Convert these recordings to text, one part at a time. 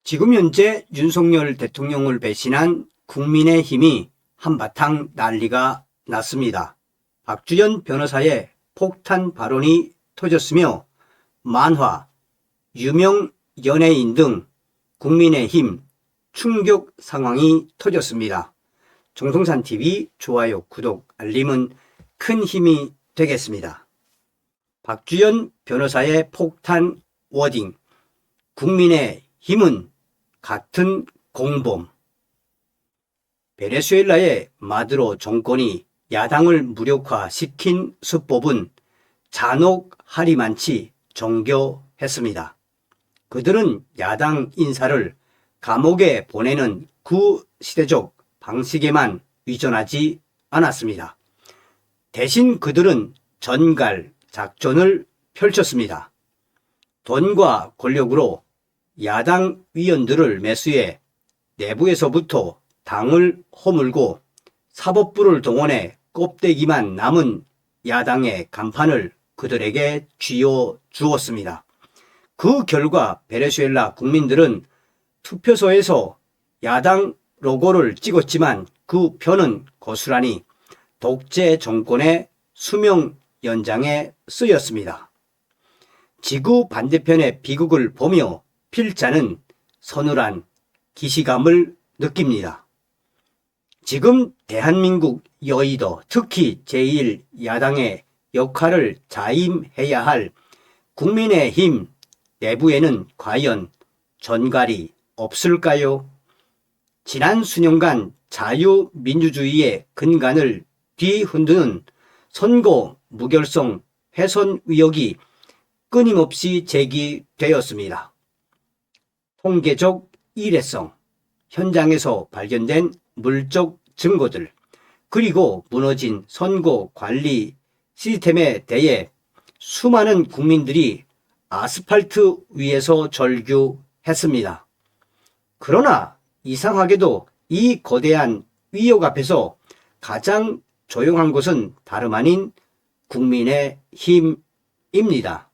지금 현재 윤석열 대통령을 배신한 국민의힘이 한바탕 난리가 났습니다. 박주연 변호사의 폭탄 발언이 터졌으며 만화, 유명 연예인 등 국민의힘 충격 상황이 터졌습니다. 정성산TV 좋아요, 구독, 알림은 큰 힘이 되겠습니다. 박주연 변호사의 폭탄 워딩, 국민의힘은 같은 공범. 베네수엘라의 마두로 정권이 야당을 무력화시킨 수법은 잔혹 하리만치 정교했습니다. 그들은 야당 인사를 감옥에 보내는 구시대적 방식에만 의존하지 않았습니다. 대신 그들은 전갈 작전을 펼쳤습니다. 돈과 권력으로 야당 위원들을 매수해 내부에서부터 당을 허물고 사법부를 동원해 껍데기만 남은 야당의 간판을 그들에게 쥐어주었습니다. 그 결과 베네수엘라 국민들은 투표소에서 야당 로고를 찍었지만 그 표는 고스란히 독재 정권의 수명 연장에 쓰였습니다. 지구 반대편의 비극을 보며 필자는 서늘한 기시감을 느낍니다. 지금 대한민국 여의도, 특히 제1야당의 역할을 자임해야 할 국민의힘 내부에는 과연 전갈이 없을까요? 지난 수년간 자유민주주의의 근간을 뒤흔드는 선거 무결성 훼손 의혹이 끊임없이 제기되었습니다. 통계적 일회성, 현장에서 발견된 물적 증거들, 그리고 무너진 선거 관리 시스템에 대해 수많은 국민들이 아스팔트 위에서 절규했습니다. 그러나 이상하게도 이 거대한 위협 앞에서 가장 조용한 것은 다름 아닌 국민의힘입니다.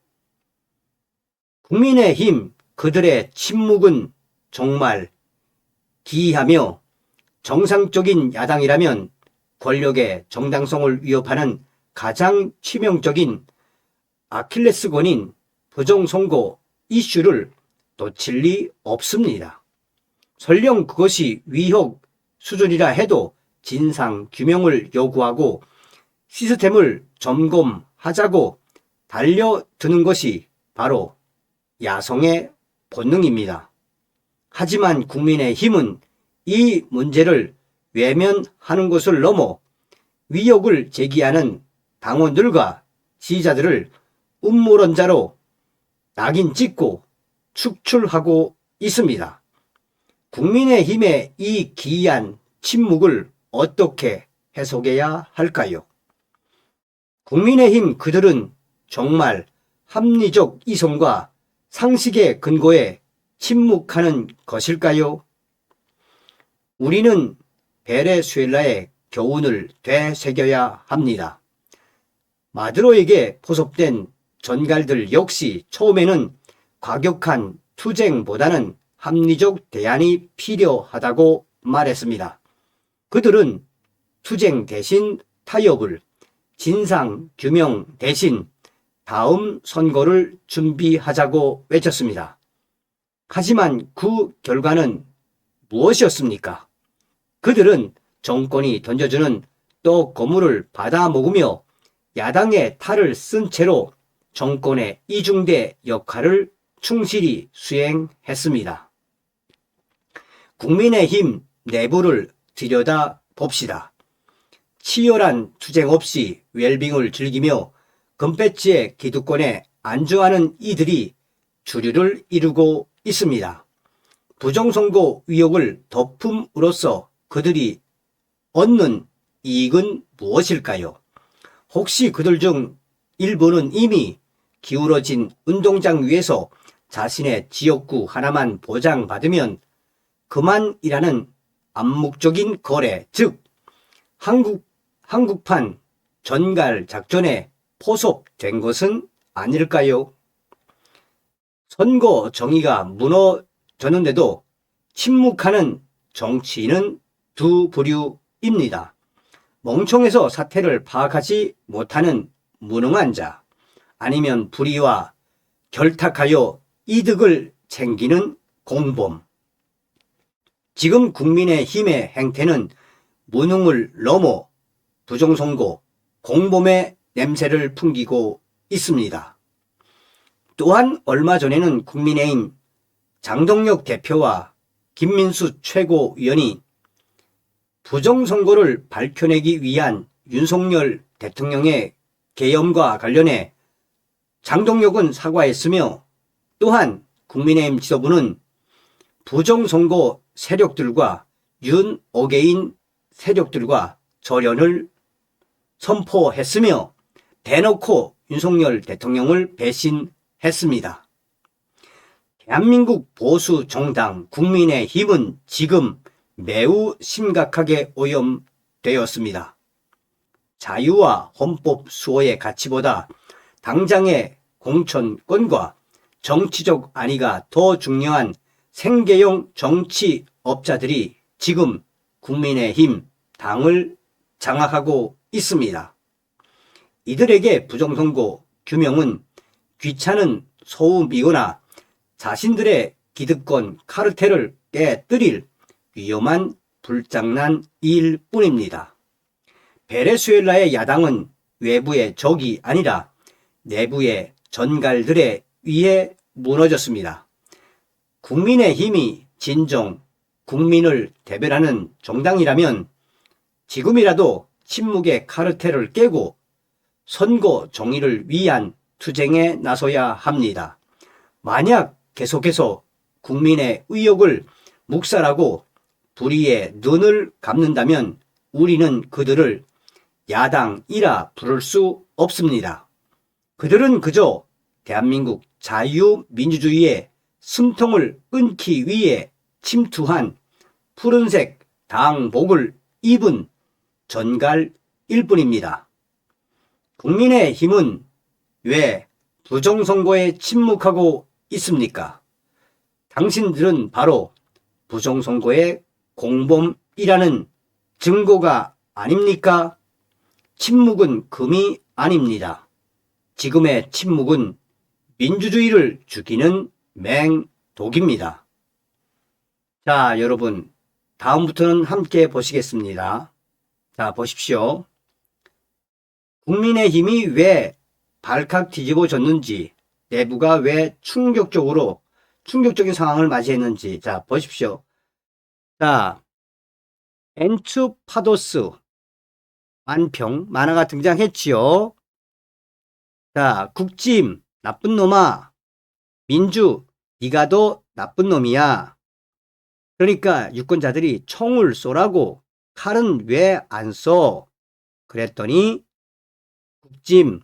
국민의힘 그들의 침묵은 정말 기이하며 정상적인 야당이라면 권력의 정당성을 위협하는 가장 치명적인 아킬레스건인 부정선거 이슈를 놓칠 리 없습니다. 설령 그것이 위협 수준이라 해도 진상 규명을 요구하고 시스템을 점검하자고 달려드는 것이 바로 야성의 본능입니다. 하지만 국민의힘은 이 문제를 외면하는 것을 넘어 위협을 제기하는 당원들과 지지자들을 음모론자로 낙인 찍고 축출하고 있습니다. 국민의힘의 이 기이한 침묵을 어떻게 해석해야 할까요? 국민의힘 그들은 정말 합리적 이성과 상식의 근거에 침묵하는 것일까요? 우리는 베네수엘라의 교훈을 되새겨야 합니다. 마두로에게 포섭된 전갈들 역시 처음에는 과격한 투쟁보다는 합리적 대안이 필요하다고 말했습니다. 그들은 투쟁 대신 타협을, 진상 규명 대신 다음 선거를 준비하자고 외쳤습니다. 하지만 그 결과는 무엇이었습니까? 그들은 정권이 던져주는 떡 고물을 받아 먹으며 야당의 탈을 쓴 채로 정권의 이중대 역할을 충실히 수행했습니다. 국민의힘 내부를 들여다 봅시다. 치열한 투쟁 없이 웰빙을 즐기며 금배지의 기득권에 안주하는 이들이 주류를 이루고 있습니다. 부정선거 의혹을 덮음으로써 그들이 얻는 이익은 무엇일까요? 혹시 그들 중 일부는 이미 기울어진 운동장 위에서 자신의 지역구 하나만 보장받으면 그만이라는 암묵적인 거래, 즉 한국판 전갈 작전에 포섭된 것은 아닐까요? 선거 정의가 졌는데도 침묵하는 정치인은 두 부류입니다. 멍청해서 사태를 파악하지 못하는 무능한 자, 아니면 불의와 결탁하여 이득을 챙기는 공범. 지금 국민의힘의 행태는 무능을 넘어 부정선거, 공범의 냄새를 풍기고 있습니다. 또한 얼마 전에는 국민의힘 장동혁 대표와 김민수 최고위원이 부정선거를 밝혀내기 위한 윤석열 대통령의 계엄과 관련해 장동혁은 사과했으며, 또한 국민의힘 지도부는 부정선거 세력들과 윤어게인 세력들과 절연을 선포했으며 대놓고 윤석열 대통령을 배신했습니다. 대한민국 보수 정당 국민의힘은 지금 매우 심각하게 오염되었습니다. 자유와 헌법 수호의 가치보다 당장의 공천권과 정치적 안위가 더 중요한 생계형 정치업자들이 지금 국민의힘 당을 장악하고 있습니다. 이들에게 부정선거 규명은 귀찮은 소음이거나 자신들의 기득권 카르텔을 깨뜨릴 위험한 불장난일 뿐입니다. 베네수엘라의 야당은 외부의 적이 아니라 내부의 전갈들에 의해 무너졌습니다. 국민의힘이 진정 국민을 대변하는 정당이라면 지금이라도 침묵의 카르텔을 깨고 선거 정의를 위한 투쟁에 나서야 합니다. 만약 계속해서 국민의 의욕을 묵살하고 불의의 눈을 감는다면 우리는 그들을 야당이라 부를 수 없습니다. 그들은 그저 대한민국 자유민주주의의 숨통을 끊기 위해 침투한 푸른색 당복을 입은 전갈일 뿐입니다. 국민의힘은 왜 부정선거에 침묵하고 있습니까? 당신들은 바로 부정선거의 공범이라는 증거가 아닙니까? 침묵은 금이 아닙니다. 지금의 침묵은 민주주의를 죽이는 맹독입니다. 자, 여러분, 다음부터는 함께 보시겠습니다. 자, 보십시오. 국민의힘이 왜 발칵 뒤집어졌는지, 내부가 왜 충격적인 상황을 맞이했는지, 자, 보십시오. 자, 엔추파도스 만화가 등장했지요. 자, 국짐 나쁜 놈아, 민주 네가 더 나쁜 놈이야. 그러니까 유권자들이 총을 쏘라고, 칼은 왜 안 써? 그랬더니 국짐,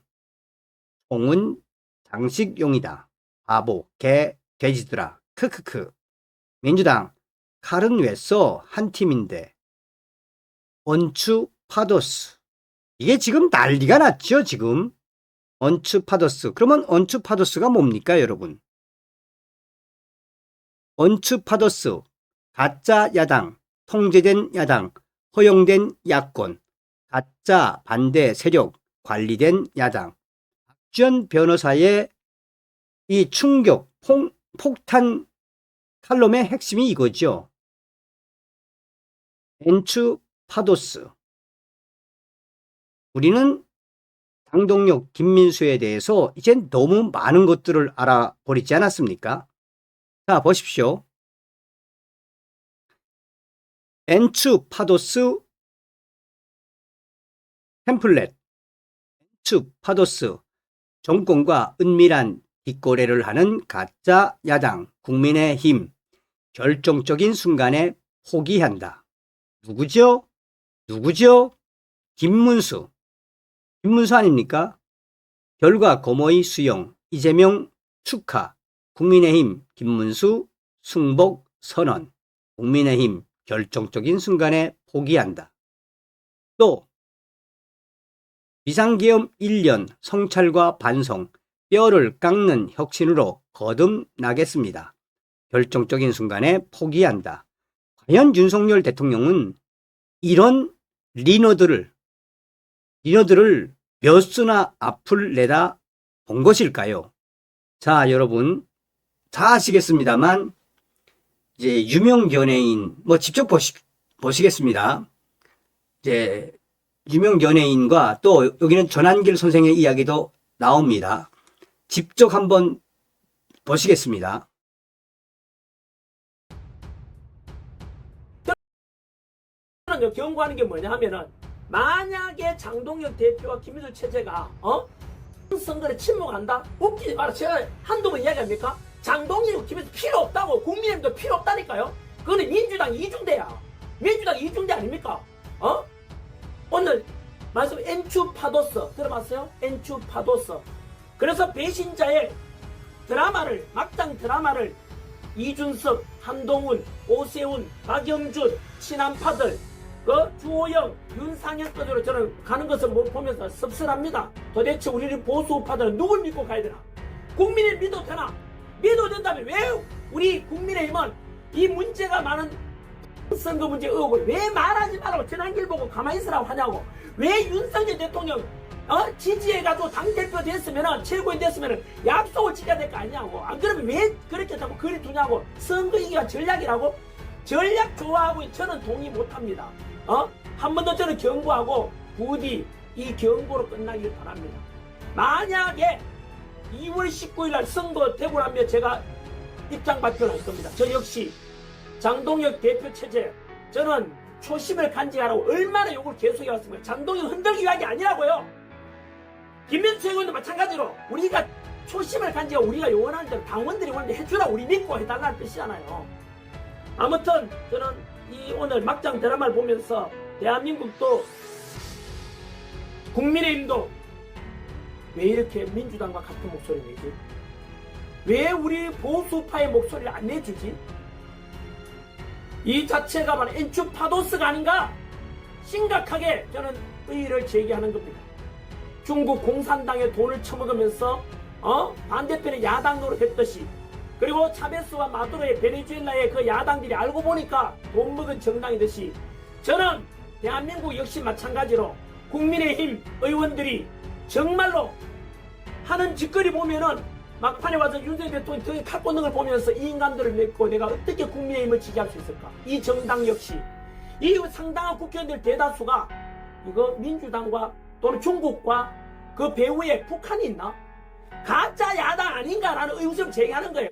총은 장식용이다. 바보, 돼지들아. 크크크. 민주당, 칼은 왜 써? 한 팀인데. 언추파도스. 이게 지금 난리가 났죠, 지금. 언추파도스. 그러면 언추파도스가 뭡니까, 여러분? 언추파도스. 가짜 야당, 통제된 야당, 허용된 야권, 가짜 반대 세력, 관리된 야당. 박지원 변호사의 이 충격, 폭탄 칼럼의 핵심이 이거죠. 엔추파도스. 우리는 장동혁, 김민수에 대해서 이제 너무 많은 것들을 알아버리지 않았습니까? 자, 보십시오. 엔추파도스 템플렛. 엔추파도스. 정권과 은밀한 뒷거래를 하는 가짜 야당 국민의힘. 결정적인 순간에 포기한다. 누구죠? 김문수. 김문수 아닙니까? 결과 거머이 수용, 이재명 축하, 국민의힘 김문수 승복 선언, 국민의힘 결정적인 순간에 포기한다. 또 비상계엄 1년 성찰과 반성, 뼈를 깎는 혁신으로 거듭나겠습니다. 결정적인 순간에 포기한다. 과연 윤석열 대통령은 이런 리너들을 몇 수나 앞을 내다 본 것일까요? 자, 여러분 다 아시겠습니다만 이제 유명 연예인 직접 보시겠습니다. 이제 유명 연예인과 또 여기는 전한길 선생의 이야기도 나옵니다. 직접 한번 보시겠습니다. 저는 경고하는 게 뭐냐 하면은 만약에 장동혁 대표와 김민수 체제가 선거에 침묵한다? 웃기지 마라. 제가 한두 번 이야기합니까? 장동혁 김민수 필요 없다고. 국민의힘도 필요 없다니까요. 그거는 민주당 이중대야. 민주당 이중대 아닙니까? 오늘 말씀 엔추파도스 들어봤어요? 엔추파도스. 그래서 배신자의 드라마를, 막장 드라마를 이준석, 한동훈, 오세훈, 박영준, 친한파들, 주호영, 윤상현까지로 저는 가는 것을 보면서 씁쓸합니다. 도대체 우리는 보수파들은 누굴 믿고 가야 되나? 국민을 믿어도 되나? 믿어도 된다면 왜 우리 국민의힘은 이 문제가 많은 선거 문제 의혹을 왜 말하지 말라고 전환길 보고 가만히 있으라고 하냐고. 왜 윤석열 대통령 지지해가지고 당대표 됐으면은, 최고인 됐으면은 약속을 지켜야 될 거 아니냐고. 안 그러면 왜 그렇게 자꾸 거리 두냐고. 선거 이기가 전략이라고. 전략 좋아하고 저는 동의 못합니다. 한 번 더 저는 경고하고 부디 이 경고로 끝나길 바랍니다. 만약에 2월 19일 날 선거 되고 나면 제가 입장 발표를 할 겁니다. 저 역시 장동혁 대표 체제, 저는 초심을 간직하라고 얼마나 욕을 계속해왔습니다. 장동혁 흔들기 위한 아니라고요. 김민수 의원도 마찬가지로 우리가 초심을 간직하고 우리가 요원하는 대로 당원들이 원하는데 해주라, 우리 믿고 해달라는 뜻이잖아요. 아무튼 저는 이 오늘 막장 드라마를 보면서 대한민국도 국민의힘도 왜 이렇게 민주당과 같은 목소리 내지? 왜 우리 보수파의 목소리를 안 내주지? 이 자체가 바로 엔추파도스가 아닌가? 심각하게 저는 의의를 제기하는 겁니다. 중국 공산당의 돈을 처먹으면서 반대편의 야당 노릇했듯이, 그리고 차베스와 마두로의 베네수엘라의 그 야당들이 알고 보니까 돈 먹은 정당이듯이, 저는 대한민국 역시 마찬가지로 국민의힘 의원들이 정말로 하는 짓거리 보면은 막판에 와서 윤석열 대통령이 등에 칼 꽂는 걸 보면서 이 인간들을 믿고 내가 어떻게 국민의힘을 지지할 수 있을까? 이 정당 역시 이 상당한 국회의원들 대다수가 이거 민주당과 또는 중국과 그 배후에 북한이 있나? 가짜 야당 아닌가라는 의구심을 제기하는 거예요.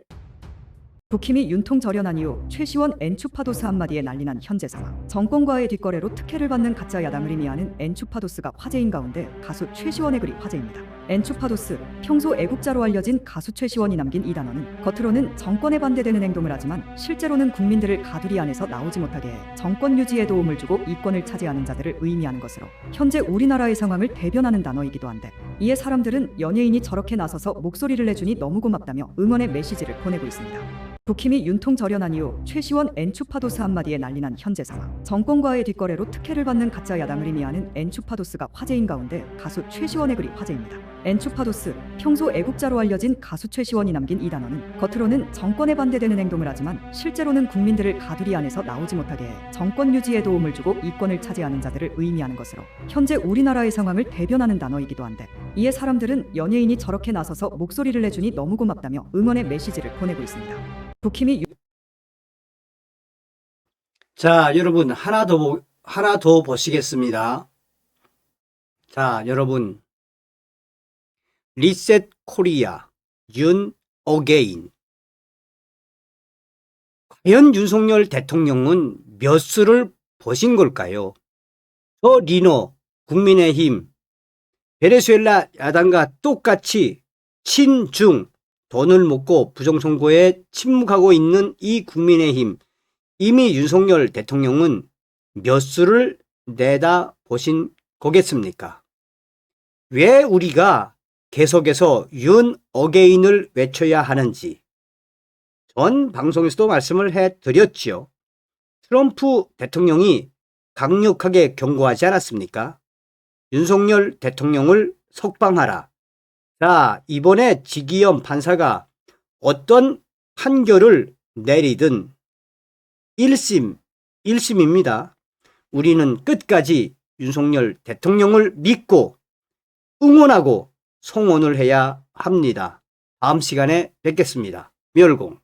국힘이 윤통 절연한 이후 최시원 엔추파도스 한마디에 난리난 현재 상황. 정권과의 뒷거래로 특혜를 받는 가짜 야당을 의미하는 엔추파도스가 화제인 가운데 가수 최시원의 글이 화제입니다. 엔추파도스, 평소 애국자로 알려진 가수 최시원이 남긴 이 단어는 겉으로는 정권에 반대되는 행동을 하지만 실제로는 국민들을 가두리 안에서 나오지 못하게 해 정권 유지에 도움을 주고 이권을 차지하는 자들을 의미하는 것으로 현재 우리나라의 상황을 대변하는 단어이기도 한데, 이에 사람들은 연예인이 저렇게 나서서 목소리를 내주니 너무 고맙다며 응원의 메시지를 보내고 있습니다. 국힘이 윤통 절연한 이후 최시원 엔추파도스 한마디에 난리난 현재 상황. 정권과의 뒷거래로 특혜를 받는 가짜 야당을 의미하는 엔추파도스가 화제인 가운데 가수 최시원의 글이 화제입니다. 엔추파도스, 평소 애국자로 알려진 가수 최시원이 남긴 이 단어는 겉으로는 정권에 반대되는 행동을 하지만 실제로는 국민들을 가두리 안에서 나오지 못하게 해 정권 유지에 도움을 주고 이권을 차지하는 자들을 의미하는 것으로 현재 우리나라의 상황을 대변하는 단어이기도 한데, 이에 사람들은 연예인이 저렇게 나서서 목소리를 내주니 너무 고맙다며 응원의 메시지를 보내고 있습니다. 국힘이 자, 여러분 하나 더 보시겠습니다. 자, 여러분 리셋 코리아 윤 어게인. 과연 윤석열 대통령은 몇 수를 버신 걸까요? 저 리너 국민의힘 베네수엘라 야당과 똑같이 친중 돈을 먹고 부정선거에 침묵하고 있는 이 국민의힘, 이미 윤석열 대통령은 몇 수를 내다 보신 거겠습니까? 왜 우리가 계속해서 윤 어게인을 외쳐야 하는지 전 방송에서도 말씀을 해드렸죠. 트럼프 대통령이 강력하게 경고하지 않았습니까? 윤석열 대통령을 석방하라. 자, 이번에 지기현 판사가 어떤 판결을 내리든 1심입니다. 우리는 끝까지 윤석열 대통령을 믿고 응원하고 송원을 해야 합니다. 다음 시간에 뵙겠습니다. 멸공.